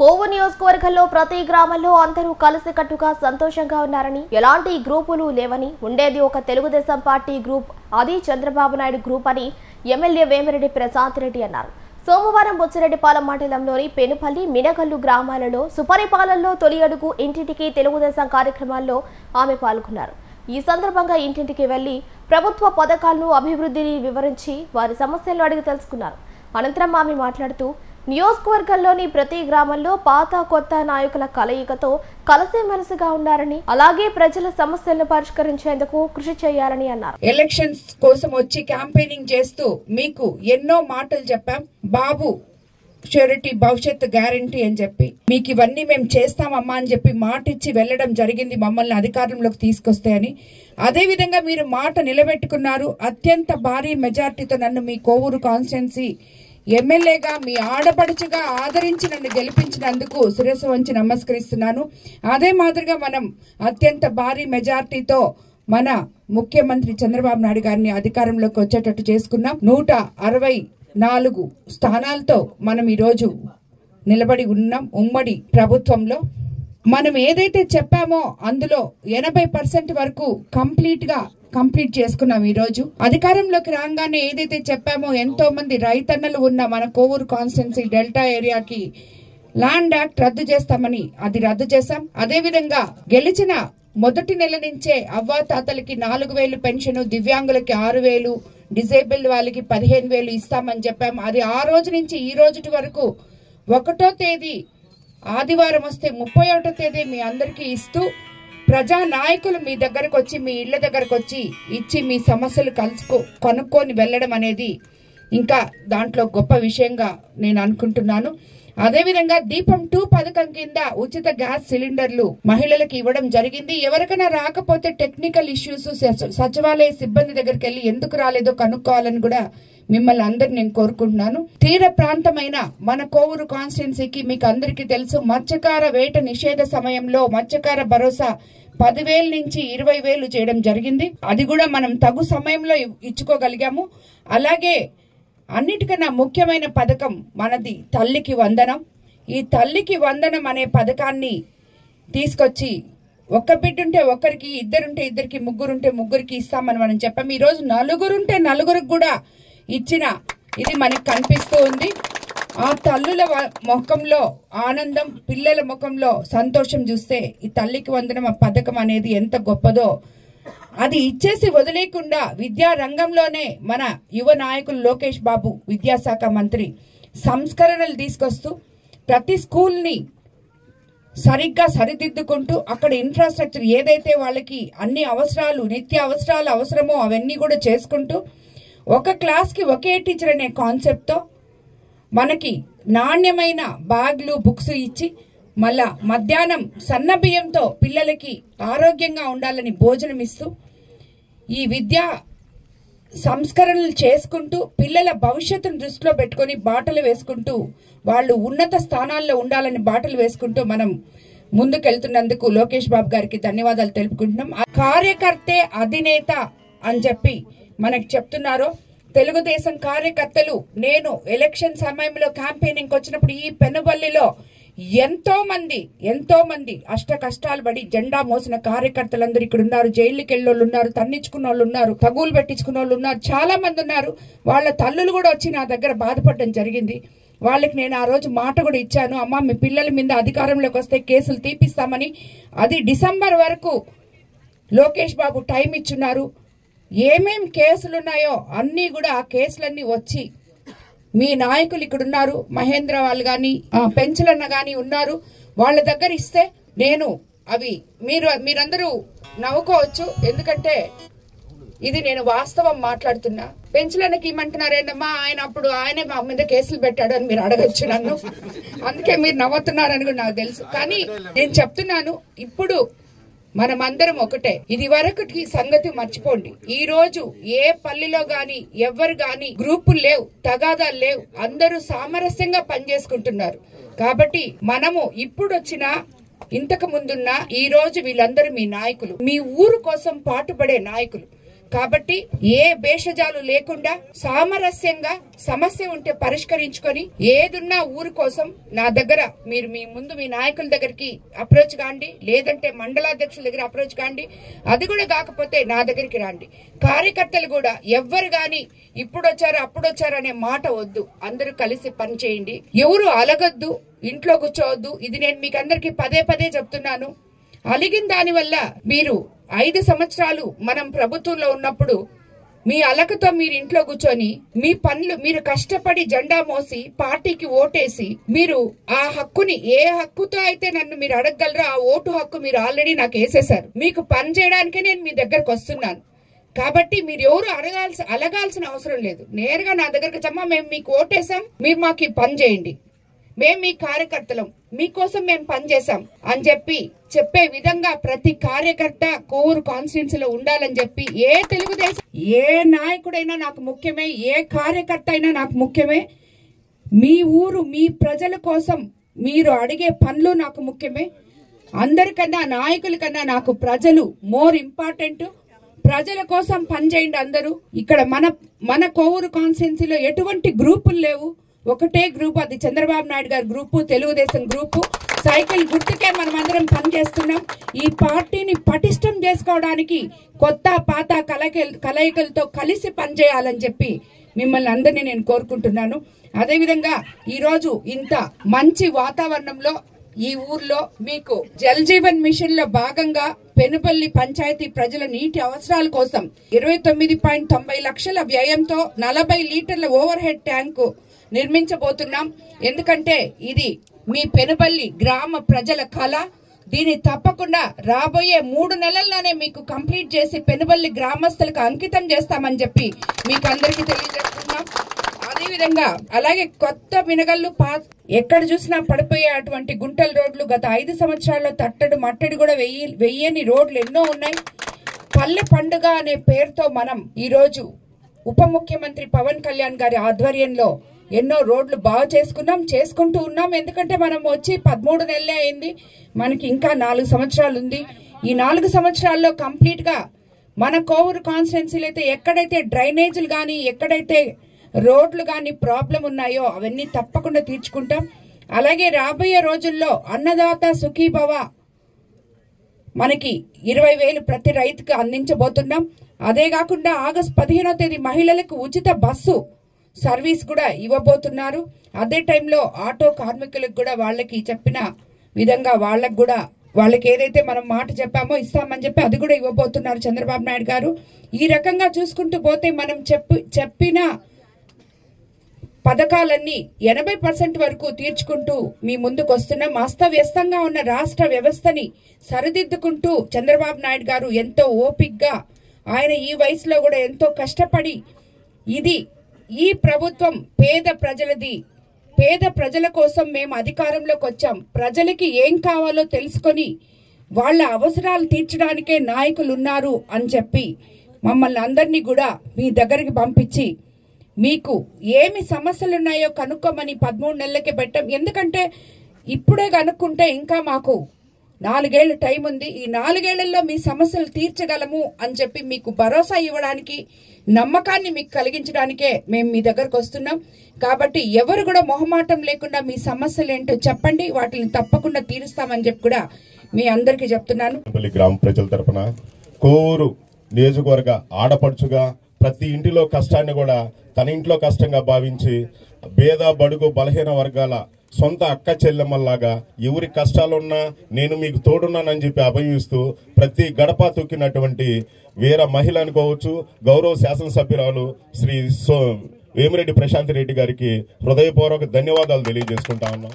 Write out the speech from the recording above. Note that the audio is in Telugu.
కోవూరు నియోజకవర్గంలో ప్రతి గ్రామంలో అందరూ కలిసికట్టుగా సంతోషంగా ఉన్నారని, ఎలాంటి గ్రూపులు లేవని, ఉండేది ఒక తెలుగుదేశం పార్టీ గ్రూప్, అది చంద్రబాబు నాయుడు గ్రూప్ అని ఎమ్మెల్యే వేమిరెడ్డి ప్రశాంత్ రెడ్డి అన్నారు. సోమవారం బొచ్చిరెడ్డిపాలెం మండలంలోని పెనుపల్లి, మినగల్లు గ్రామాలలో సుపరిపాలనలో తొలి అడుగు ఇంటింటికి తెలుగుదేశం కార్యక్రమాల్లో ఆమె పాల్గొన్నారు. ఈ సందర్భంగా ఇంటింటికి వెళ్లి ప్రభుత్వ పథకాలను, అభివృద్ధిని వివరించి వారి సమస్యలను అడిగి తెలుసుకున్నారు. అనంతరం ఆమె మాట్లాడుతూ, నియోజకవర్గంలోని ప్రతి గ్రామంలో పాత కొత్త నాయకుల కలయికతో కలిసిమెలిసిగా ఉన్నారని, అలాగే ప్రజల సమస్యలను పరిష్కరించేందుకు కృషి చేయాలని అన్నారు. ఎలక్షన్స్ కోసం వచ్చి క్యాంపెయినింగ్ చేస్తూ మీకు ఎన్నో మాటలు చెప్పాం. బాబు షూరిటీ, భవిష్యత్తు గ్యారంటీ అని చెప్పి మీకు ఇవన్నీ మేము చేస్తామమ్మా అని చెప్పి మాట ఇచ్చి వెళ్లడం జరిగింది, మమ్మల్ని అధికారంలోకి తీసుకొస్తే అని. అదే విధంగా మీరు మాట నిలబెట్టుకున్నారు. అత్యంత భారీ మెజార్టీతో నన్ను మీ కోవూరు కాన్స్టిట్యున్సీ ఎమ్మెల్యేగా, మీ ఆడపడుచుగా ఆదరించి నన్ను గెలిపించినందుకు శిరస్సు వంచి నమస్కరిస్తున్నాను. అదే మాదిరిగా మనం అత్యంత భారీ మెజార్టీతో మన ముఖ్యమంత్రి చంద్రబాబు నాయుడు గారిని అధికారంలోకి వచ్చేటట్టు చేసుకున్నాం. 164 స్థానాలతో మనం ఈరోజు నిలబడి ఉన్నాం. ఉమ్మడి ప్రభుత్వంలో మనం ఏదైతే చెప్పామో అందులో 80% వరకు కంప్లీట్ చేసుకున్నాం. ఈ రోజు అధికారంలోకి రాగానే ఏదైతే చెప్పామో, ఎంతో మంది రైతన్నలు ఉన్న మన కోవూరు కాన్స్టిట్యున్సీ డెల్టా ఏరియాకి ల్యాండ్ యాక్ట్ రద్దు చేస్తామని అది రద్దు చేశాం. అదే విధంగా గెలిచిన మొదటి నెల నుంచే అవ్వాతాతలకి 4,000 పెన్షన్, దివ్యాంగులకి 6,000, డిజేబుల్డ్ వాళ్ళకి 15,000 ఇస్తామని చెప్పాం. అది ఆ రోజు నుంచి ఈ రోజు వరకు 1వ తేదీ ఆదివారం వస్తే 31వ తేదీ మీ అందరికీ ఇస్తూ, ప్రజా నాయకులు మీ దగ్గరకు వచ్చి, మీ ఇళ్ల దగ్గరకు వచ్చి ఇచ్చి మీ సమస్యలు కనుక్కొని వెళ్ళడం అనేది ఇంకా దాంట్లో గొప్ప విషయంగా నేను అనుకుంటున్నాను. అదేవిధంగా దీపం 2 పథకం కింద ఉచిత గ్యాస్ సిలిండర్లు మహిళలకు ఇవ్వడం జరిగింది. ఎవరికైనా రాకపోతే టెక్నికల్ ఇష్యూస్ సచివాలయ సిబ్బంది దగ్గరికి వెళ్ళి ఎందుకు రాలేదో కనుక్కోవాలని కూడా మిమ్మల్ని అందరు నేను కోరుకుంటున్నాను. తీర ప్రాంతమైన మన కోవూరు కాన్స్టిట్యున్సీకి మీకు అందరికీ తెలుసు, మత్స్యకార వేట నిషేధ సమయంలో మత్స్యకార భరోసా 10,000 నుంచి 20,000 చేయడం జరిగింది. అది కూడా మనం తగు సమయంలో ఇచ్చుకోగలిగాము. అలాగే అన్నిటికన్నా ముఖ్యమైన పథకం మనది తల్లికి వందనం. ఈ తల్లికి వందనం అనే పథకాన్ని తీసుకొచ్చి, ఒక్క బిడ్డుంటే ఒక్కరికి, ఇద్దరుంటే ఇద్దరికి, ముగ్గురుంటే ముగ్గురికి ఇస్తామని మనం చెప్పాం. ఈ రోజు నలుగురుంటే నలుగురికి కూడా ఇచ్చిన ఇది మనకు కనిపిస్తూ ఉంది. ఆ తల్లుల ముఖంలో ఆనందం, పిల్లల ముఖంలో సంతోషం చూస్తే ఈ తల్లికి వందనం పథకం అనేది ఎంత గొప్పదో, అది ఇచ్చేసి వదిలేకుండా విద్యా రంగంలోనే మన యువ నాయకులు లోకేష్ బాబు విద్యాశాఖ మంత్రి సంస్కరణలు తీసుకొస్తూ ప్రతి స్కూల్ని సరిగ్గా సరిదిద్దుకుంటూ, అక్కడ ఇన్ఫ్రాస్ట్రక్చర్ ఏదైతే వాళ్ళకి అన్ని అవసరాలు, నిత్య అవసరాలు అవసరమో అవన్నీ కూడా చేసుకుంటూ, ఒక క్లాస్కి ఒకే టీచర్ అనే కాన్సెప్ట్తో మనకి నాణ్యమైన బ్యాగ్లు, బుక్స్ ఇచ్చి, మళ్ళా మధ్యాహ్నం సన్న బియ్యంతో పిల్లలకి ఆరోగ్యంగా ఉండాలని భోజనం ఇస్తూ, ఈ విద్యా సంస్కరణలు చేసుకుంటూ, పిల్లల భవిష్యత్తును దృష్టిలో పెట్టుకుని బాటలు వేసుకుంటూ, వాళ్ళు ఉన్నత స్థానాల్లో ఉండాలని బాటలు వేసుకుంటూ మనం ముందుకెళ్తున్నందుకు లోకేష్ బాబు గారికి ధన్యవాదాలు తెలుపుకుంటున్నాం. కార్యకర్తే అధినేత అని చెప్పి మనకు చెప్తున్నారు తెలుగుదేశం కార్యకర్తలు. నేను ఎలక్షన్ సమయంలో క్యాంపెయినింగ్ వచ్చినప్పుడు ఈ పెనుబల్లిలో ఎంతో మంది అష్ట కష్టాలు పడి జెండా మోసిన కార్యకర్తలందరూ ఇక్కడ ఉన్నారు. జైలుకి వెళ్ళోళ్ళు ఉన్నారు, తన్నించుకున్న వాళ్ళు ఉన్నారు, తగులు పెట్టించుకున్న వాళ్ళు ఉన్నారు, చాలా మంది ఉన్నారు. వాళ్ళ తల్లులు కూడా వచ్చి నా దగ్గర బాధపడడం జరిగింది. వాళ్ళకి నేను ఆ రోజు మాట కూడా ఇచ్చాను, అమ్మ మీ పిల్లల మీద అధికారంలోకి వస్తే కేసులు తీపిస్తామని. అది డిసెంబర్ వరకు లోకేష్ బాబు టైం ఇచ్చున్నారు. ఏమేం కేసులున్నాయో అన్నీ కూడా ఆ కేసులన్నీ వచ్చి మీ నాయకులు ఇక్కడ ఉన్నారు, మహేంద్ర వాళ్ళు కానీ, పెంచలన్న కానీ ఉన్నారు, వాళ్ళ దగ్గర ఇస్తే నేను అవి మీరందరూ నవ్వుకోవచ్చు. ఎందుకంటే ఇది నేను వాస్తవం మాట్లాడుతున్నా. పెంచలన్నకి ఇమ్మంటున్నారేంటమ్మా, ఆయనే మా మీద కేసులు పెట్టాడు అని మీరు అడగచ్చు నన్ను, అందుకే మీరు నవ్వుతున్నారని కూడా నాకు తెలుసు. కానీ నేను చెప్తున్నాను, ఇప్పుడు మనమందరం ఒకటే. ఇది వరకు సంగతి మర్చిపోండి. ఈ రోజు ఏ పల్లెలో గాని ఎవరు గాని గ్రూపులు లేవు, తగాదాలు లేవు, అందరూ సామరస్యంగా పనిచేసుకుంటున్నారు. కాబట్టి మనము ఇప్పుడు వచ్చిన, ఇంతకు ముందున్న, ఈ రోజు వీళ్ళందరూ మీ నాయకులు, మీ ఊరు కోసం పాటుపడే నాయకులు. కాబట్టి ఏ భేషజాలు లేకుండా సామరస్యంగా సమస్య ఉంటే పరిష్కరించుకొని ఏదున్నా ఊరు కోసం నా దగ్గర మీరు మీ నాయకుల దగ్గరికి అప్రోచ్ కాండి, లేదంటే మండలాధ్యక్షుల దగ్గర అప్రోచ్ కాండి. అది కూడా కాకపోతే నా దగ్గరికి రండి. కార్యకర్తలు కూడా ఎవ్వరు గాని ఇప్పుడొచ్చారు అప్పుడొచ్చారు అనే మాట వద్దు. అందరూ కలిసి పని చేయండి. ఎవరు అలగొద్దు, ఇంట్లో కూర్చోవద్దు. ఇది నేను మీకు అందరికి పదే పదే చెప్తున్నాను. అలిగిన దాని వల్ల మీరు 5 సంవత్సరాలు మనం ప్రభుత్వంలో ఉన్నప్పుడు మీ అలకతో మీరు ఇంట్లో కూర్చొని మీ పనులు మీరు కష్టపడి జెండా మోసి పార్టీకి ఓటేసి మీరు ఆ హక్కుని ఏ హక్కుతో అయితే నన్ను మీరు అడగగలరో ఆ ఓటు హక్కు మీరు ఆల్రెడీ నాకు వేసేశారు. మీకు పని చేయడానికే నేను మీ దగ్గరకు వస్తున్నాను. కాబట్టి మీరు ఎవరు అలగాల్సిన అవసరం లేదు. నేరుగా నా దగ్గరకు చమ్మా మేము మీకు ఓటేసాం, మీరు మాకు ఈ పని చేయండి, మేము మీ కార్యకర్తలం, మీకోసం మేము పనిచేసాం అని చెప్పే విధంగా ప్రతి కార్యకర్త కోవూరు కాన్స్టిట్యున్సీలో ఉండాలని చెప్పి ఏ తెలుగుదేశం ఏ నాయకుడైనా నాకు ముఖ్యమే, ఏ కార్యకర్త అయినా నాకు ముఖ్యమే. మీ ఊరు మీ ప్రజల కోసం మీరు అడిగే పనులు నాకు ముఖ్యమే. అందరికన్నా నాయకుల కన్నా నాకు ప్రజలు మోర్ ఇంపార్టెంట్. ప్రజల కోసం పనిచేయండి అందరూ. ఇక్కడ మన కోవూరు కాన్స్టిట్యున్సీలో ఎటువంటి గ్రూపులు లేవు. ఒకటే గ్రూప్, అది చంద్రబాబు నాయుడు గారి గ్రూపు, తెలుగుదేశం గ్రూపు. సైకిల్ గుర్తుకే మనం అందరం పనిచేస్తున్నాం. ఈ పార్టీని పటిష్టం చేసుకోవడానికి కొత్త పాత కలయికలతో కలిసి పనిచేయాలని చెప్పి మిమ్మల్ని అందరినీ నేను కోరుకుంటున్నాను. అదేవిధంగా ఈరోజు ఇంత మంచి వాతావరణంలో ఈ ఊర్లో మీకు జల్ జీవన్ మిషన్ లో భాగంగా పెనుపల్లి పంచాయతీ ప్రజల నీటి అవసరాల కోసం 29.90 లక్షల వ్యయంతో 40 లీటర్ల ఓవర్ హెడ్ ట్యాంకు నిర్మించబోతున్నాం. ఎందుకంటే ఇది మీ పెనుపల్లి గ్రామ ప్రజల కళ. దీన్ని తప్పకుండా రాబోయే 3 నెలల్లోనే మీకు కంప్లీట్ చేసి పెనుపల్లి గ్రామస్తులకు అంకితం చేస్తామని చెప్పి మీకు అందరికీ తెలియజేస్తున్నాం. అదేవిధంగా అలాగే కొత్త మినగల్లు ఎక్కడ చూసినా పడిపోయే అటువంటి గుంటల రోడ్లు గత 5 సంవత్సరాల్లో తట్టడు మట్టడి కూడా వెయ్యని రోడ్లు ఎన్నో ఉన్నాయి. పల్లె పండుగ అనే పేరుతో మనం ఈరోజు ఉప ముఖ్యమంత్రి పవన్ కళ్యాణ్ గారి ఆధ్వర్యంలో ఎన్నో రోడ్లు బాగు చేసుకుంటూ ఉన్నాం. ఎందుకంటే మనం వచ్చి 13 నెలలే అయింది, మనకి ఇంకా 4 సంవత్సరాలు ఉంది. ఈ 4 సంవత్సరాల్లో కంప్లీట్ గా మన కోవూరు కాన్స్టిట్యున్సీలో అయితే ఎక్కడైతే డ్రైనేజీలు గాని ఎక్కడైతే రోడ్లు గాని ప్రాబ్లం ఉన్నాయో అవన్నీ తప్పకుండా తీర్చుకుంటాం. అలాగే రాబోయే రోజుల్లో అన్నదాత సుఖీభవ మనకి 20,000 ప్రతి రైతుకు అందించబోతున్నాం. అదే కాకుండా ఆగస్టు 15వ తేదీ మహిళలకు ఉచిత బస్సు సర్వీస్ కూడా ఇవ్వబోతున్నారు. అదే టైంలో ఆటో కార్మికులకు కూడా వాళ్ళకి చెప్పిన విధంగా వాళ్ళకి ఏదైతే మనం మాట చెప్పామో ఇస్తామని చెప్పి అది కూడా ఇవ్వబోతున్నారు చంద్రబాబు నాయుడు గారు. ఈ రకంగా చూసుకుంటూ పోతే మనం చెప్పిన పథకాలన్నీ 80% వరకు తీర్చుకుంటూ మీ ముందుకు వస్తున్నాం. అస్తవ్యస్తంగా ఉన్న రాష్ట్ర వ్యవస్థని సరిదిద్దుకుంటూ చంద్రబాబు నాయుడు గారు ఎంతో ఓపికగా ఆయన ఈ వయసులో కూడా ఎంతో కష్టపడి ఈ ప్రభుత్వం పేద ప్రజలది, పేద ప్రజల కోసం మేము అధికారంలోకి వచ్చాం, ప్రజలకి ఏం కావాలో తెలుసుకొని వాళ్ళ అవసరాలు తీర్చడానికే నాయకులు ఉన్నారు అని చెప్పి మమ్మల్ని అందరినీ కూడా మీ దగ్గరికి పంపించి మీకు ఏమి సమస్యలు ఉన్నాయో కనుక్కోమని 13 నెలలకే పెట్టాం. ఎందుకంటే ఇప్పుడే కనుక్కుంటే ఇంకా మాకు 4 ఏళ్ల టైం ఉంది. ఈ 4 ఏళ్లలో మీ సమస్యలు తీర్చగలము అని చెప్పి మీకు భరోసా ఇవ్వడానికి, నమ్మకాన్ని మీకు కలిగించడానికే మేము మీ దగ్గరకు వస్తున్నాం. కాబట్టి ఎవరు కూడా మొహమాటం లేకుండా మీ సమస్యలు ఏంటో చెప్పండి, వాటిని తప్పకుండా తీరుస్తామని చెప్పి కూడా మీ అందరికీ చెప్తున్నాను. గ్రామ ప్రజల తరపున కోవూరు నియోజకవర్గ ఆడపడుచుగా ప్రతి ఇంటిలో కష్టాన్ని కూడా తన ఇంట్లో కష్టంగా భావించి పేద బడుగు బలహీన వర్గాల సొంత అక్క చెల్లెమ్మల్లాగా ఎవరి కష్టాలున్నా నేను మీకు తోడున్నానని చెప్పి అభయిస్తూ ప్రతి గడప తొక్కినటువంటి వీర మహిళ అనుకోవచ్చు గౌరవ శాసనసభ్యురాలు శ్రీ వేమిరెడ్డి ప్రశాంత్ రెడ్డి గారికి హృదయపూర్వక ధన్యవాదాలు తెలియజేసుకుంటా ఉన్నాం.